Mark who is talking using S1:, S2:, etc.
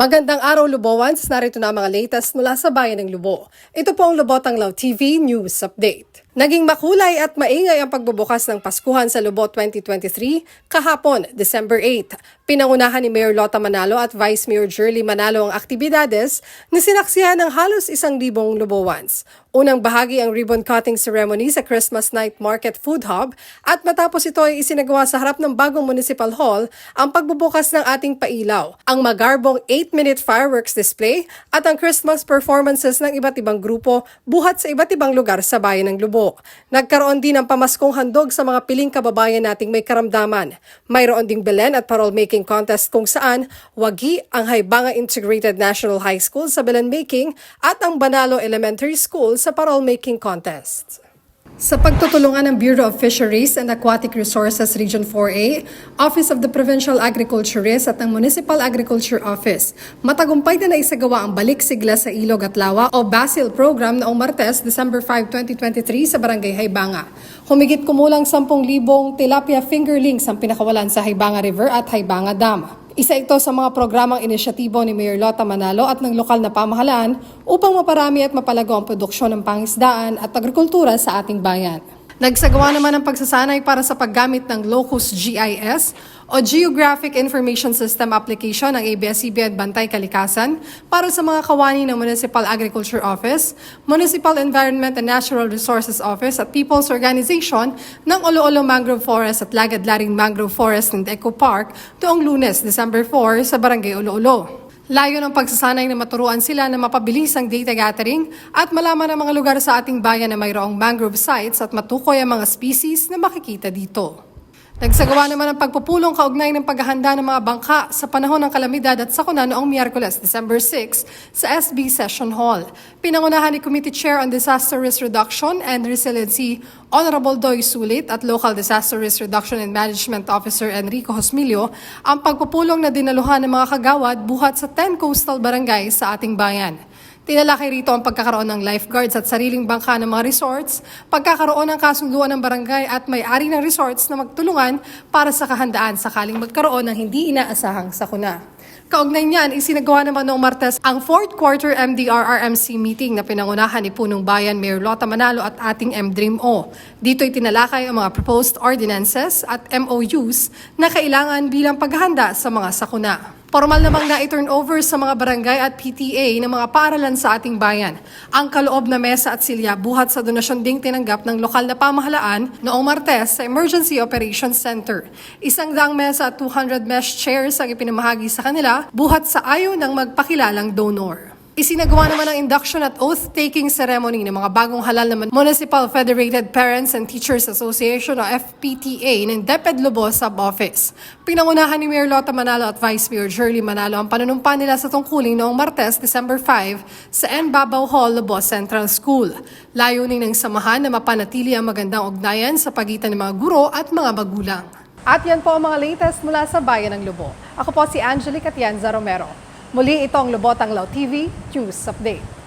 S1: Magandang araw, Lubowans. Narito na ang mga latest mula sa Bayan ng Lubo. Ito po ang Lubotang Law TV News Update. Naging makulay at maingay ang pagbubukas ng Paskuhan sa Lubo 2023 kahapon, December 8. Pinangunahan ni Mayor Lota Manalo at Vice Mayor Jerly Manalo ang aktibidades na sinaksihan ng halos 1,000 Lubowans. Unang bahagi ang ribbon cutting ceremony sa Christmas Night Market Food Hub at matapos ito ay isinagawa sa harap ng bagong Municipal Hall ang pagbubukas ng ating pailaw, ang magarbong 8-minute fireworks display at ang Christmas performances ng iba't ibang grupo buhat sa iba't ibang lugar sa Bayan ng Lubo. Nagkaroon din ng pamaskong handog sa mga piling kababayan nating may karamdaman. Mayroon ding Belen at parol making contest kung saan wagi ang Haibanga Integrated National High School sa Belen making at ang Banalo Elementary School sa parol making contest. Sa pagtutulungan ng Bureau of Fisheries and Aquatic Resources Region 4A, Office of the Provincial Agriculturist at ng Municipal Agriculture Office, matagumpay na naisagawa ang Balik Sigla sa Ilog at Lawa o BASIL program noong Martes, December 5, 2023 sa Barangay Haibanga. Humigit kumulang 10,000 tilapia fingerlings ang pinakawalan sa Haibanga River at Haibanga Dam. Isa ito sa mga programang inisyatibo ni Mayor Lota Manalo at ng lokal na pamahalaan upang maparami at mapalago ang produksyon ng pangisdaan at agrikultura sa ating bayan. Nagsagawa naman ng pagsasanay para sa paggamit ng Locus GIS o Geographic Information System application ng ABS-CBN Bantay Kalikasan para sa mga kawani ng Municipal Agriculture Office, Municipal Environment and Natural Resources Office at People's Organization ng Olo-Olo Mangrove Forest at Lagad-Laring Mangrove Forest and Eco Park tuong Lunes, December 4 sa Barangay Olo-Olo. Layo ng pagsasanay na maturuan sila na mapabilis ang data gathering at malaman ang mga lugar sa ating bayan na mayroong mangrove sites at matukoy ang mga species na makikita dito. Nagsagawa naman ng pagpupulong kaugnay ng paghahanda ng mga bangka sa panahon ng kalamidad at sakuna noong Miyerkules, December 6 sa SB Session Hall. Pinangunahan ni Committee Chair on Disaster Risk Reduction and Resiliency, Honorable Doy Sulit at Local Disaster Risk Reduction and Management Officer Enrico Hosmilio ang pagpupulong na dinaluhan ng mga kagawad buhat sa 10 coastal barangays sa ating bayan. Tinalakay rito ang pagkakaroon ng lifeguards at sariling bangka ng mga resorts, pagkakaroon ng kasunduan ng barangay at may-ari ng resorts na magtulungan para sa kahandaan sakaling magkaroon ng hindi inaasahang sakuna. Kaugnay niyan, isinagawa naman noong Martes ang 4th Quarter MDRRMC meeting na pinangunahan ni Punong Bayan Mayor Lota Manalo at ating MDRIM-O. Dito ay tinalakay ang mga proposed ordinances at MOUs na kailangan bilang paghahanda sa mga sakuna. Formal namang na-turn over sa mga barangay at PTA ng mga paaralan sa ating bayan ang kaloob na mesa at silya buhat sa donasyon ding tinanggap ng lokal na pamahalaan noong Martes sa Emergency Operations Center. 100 mesa at 200 mesh chairs ang ipinamahagi sa kanila buhat sa ayaw ng magpakilalang donor. Isinagawa naman ang induction at oath-taking ceremony ng mga bagong halal na Municipal Federated Parents and Teachers Association o FPTA ng DepEd Lubo Sub-Office. Pinangunahan ni Mayor Lota Manalo at Vice Mayor Jerly Manalo ang panunumpa nila sa tungkulin noong Martes, December 5 sa N. Babaw Hall, Lubo Central School. Layunin ng samahan na mapanatili ang magandang ugnayan sa pagitan ng mga guro at mga magulang. At yan po ang mga latest mula sa Bayan ng Lubo. Ako po si Angelica Tienza Romero. Muli itong Lubotang Law TV News Update.